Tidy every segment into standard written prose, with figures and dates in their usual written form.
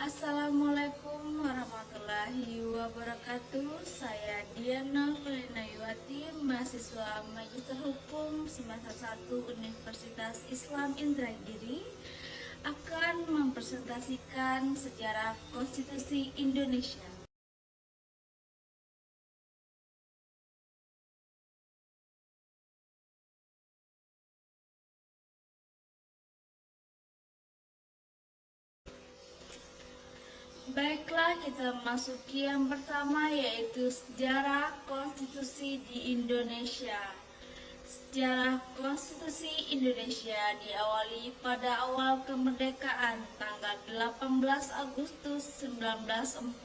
Assalamualaikum warahmatullahi wabarakatuh. Saya Diana Felinayuwati, mahasiswa Magister Hukum semester 1 Universitas Islam Indragiri, akan mempresentasikan sejarah Konstitusi Indonesia. Baiklah, kita masuki yang pertama, yaitu sejarah konstitusi di Indonesia. Sejarah konstitusi Indonesia diawali pada awal kemerdekaan tanggal 18 Agustus 1945,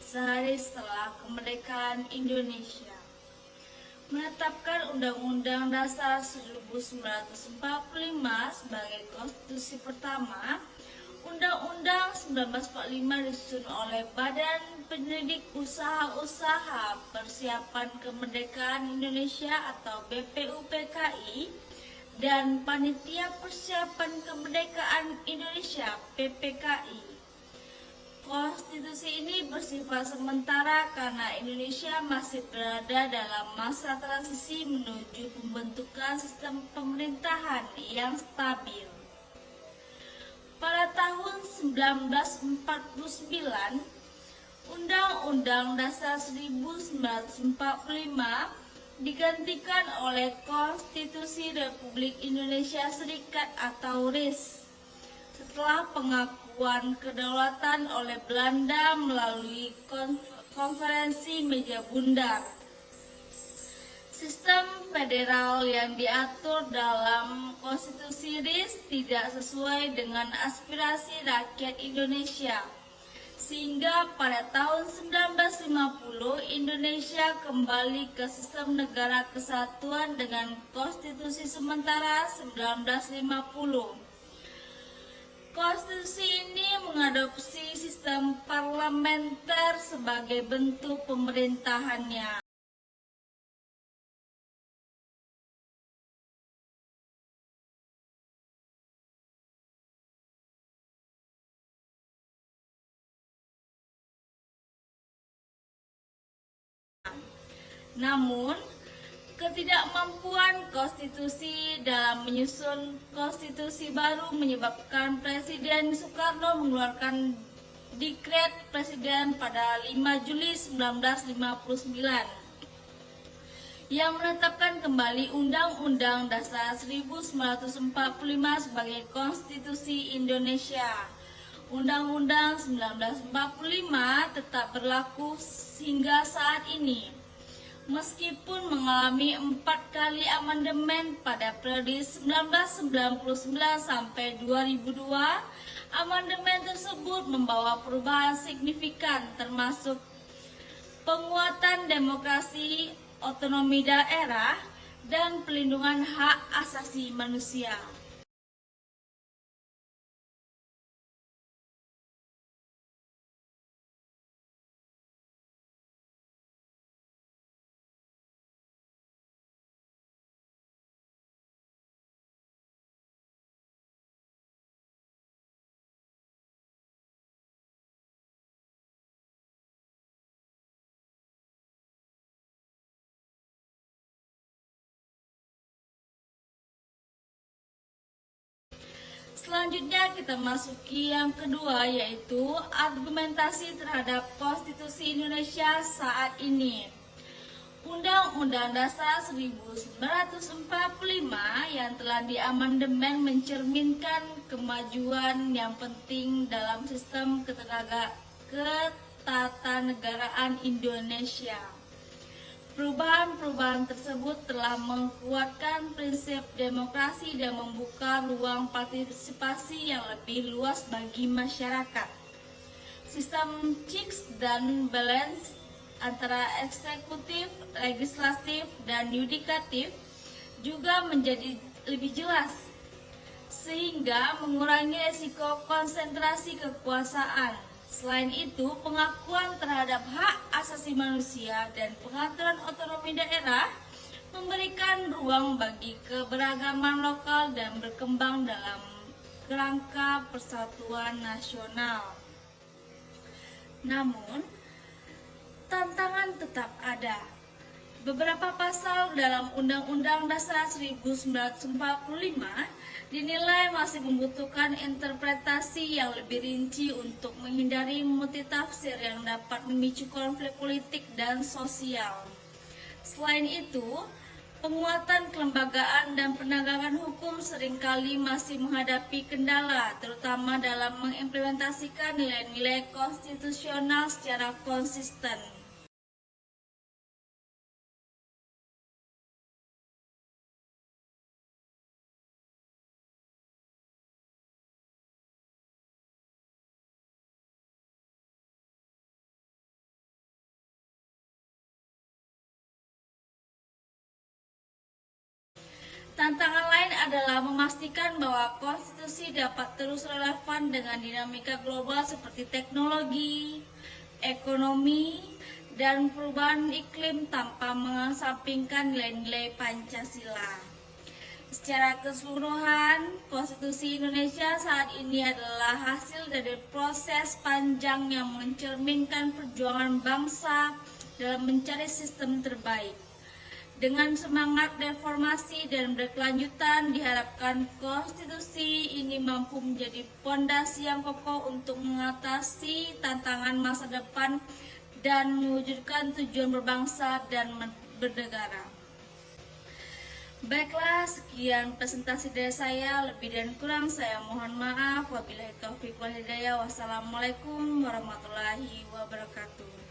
sehari setelah kemerdekaan Indonesia. Menetapkan Undang-Undang Dasar 1945 sebagai konstitusi pertama. Undang-Undang 1945 disusun oleh Badan Penyelidik Usaha-Usaha Persiapan Kemerdekaan Indonesia atau BPUPKI dan Panitia Persiapan Kemerdekaan Indonesia PPKI. Konstitusi ini bersifat sementara karena Indonesia masih berada dalam masa transisi menuju pembentukan sistem pemerintahan yang stabil. Pada tahun 1949, Undang-Undang Dasar 1945 digantikan oleh Konstitusi Republik Indonesia Serikat atau RIS setelah pengakuan kedaulatan oleh Belanda melalui Konferensi Meja Bundar. Sistem federal yang diatur dalam Konstitusi RIS tidak sesuai dengan aspirasi rakyat Indonesia, sehingga pada tahun 1950 Indonesia kembali ke sistem negara kesatuan dengan Konstitusi sementara 1950. Konstitusi ini mengadopsi sistem parlementer sebagai bentuk pemerintahannya. Namun, ketidakmampuan konstitusi dalam menyusun konstitusi baru menyebabkan Presiden Soekarno mengeluarkan Dekret Presiden pada 5 Juli 1959 yang menetapkan kembali Undang-Undang Dasar 1945 sebagai Konstitusi Indonesia. Undang-Undang 1945 tetap berlaku hingga saat ini. Meskipun mengalami 4 kali amandemen pada periode 1999 sampai 2002, amandemen tersebut membawa perubahan signifikan termasuk penguatan demokrasi, otonomi daerah, dan pelindungan hak asasi manusia. Selanjutnya kita masuki yang kedua, yaitu argumentasi terhadap Konstitusi Indonesia saat ini. Undang-Undang Dasar 1945 yang telah diamandemen mencerminkan kemajuan yang penting dalam sistem ketatanegaraan Indonesia. Perubahan-perubahan tersebut telah menguatkan prinsip demokrasi dan membuka ruang partisipasi yang lebih luas bagi masyarakat. Sistem checks dan balance antara eksekutif, legislatif, dan yudikatif juga menjadi lebih jelas, sehingga mengurangi risiko konsentrasi kekuasaan. Selain itu, pengakuan terhadap hak asasi manusia dan pengaturan otonomi daerah memberikan ruang bagi keberagaman lokal dan berkembang dalam kerangka persatuan nasional. Namun, tantangan tetap ada. Beberapa pasal dalam Undang-Undang Dasar 1945 dinilai masih membutuhkan interpretasi yang lebih rinci untuk menghindari multitafsir yang dapat memicu konflik politik dan sosial. Selain itu, penguatan kelembagaan dan penegakan hukum seringkali masih menghadapi kendala, terutama dalam mengimplementasikan nilai-nilai konstitusional secara konsisten. Tantangan lain adalah memastikan bahwa konstitusi dapat terus relevan dengan dinamika global seperti teknologi, ekonomi, dan perubahan iklim tanpa mengesampingkan nilai-nilai Pancasila. Secara keseluruhan, konstitusi Indonesia saat ini adalah hasil dari proses panjang yang mencerminkan perjuangan bangsa dalam mencari sistem terbaik. Dengan semangat reformasi dan berkelanjutan, diharapkan konstitusi ini mampu menjadi pondasi yang kokoh untuk mengatasi tantangan masa depan dan mewujudkan tujuan berbangsa dan bernegara. Baiklah, sekian presentasi dari saya. Lebih dan kurang saya mohon maaf. Wabillahi taufiq wal hidayah. Wassalamualaikum warahmatullahi wabarakatuh.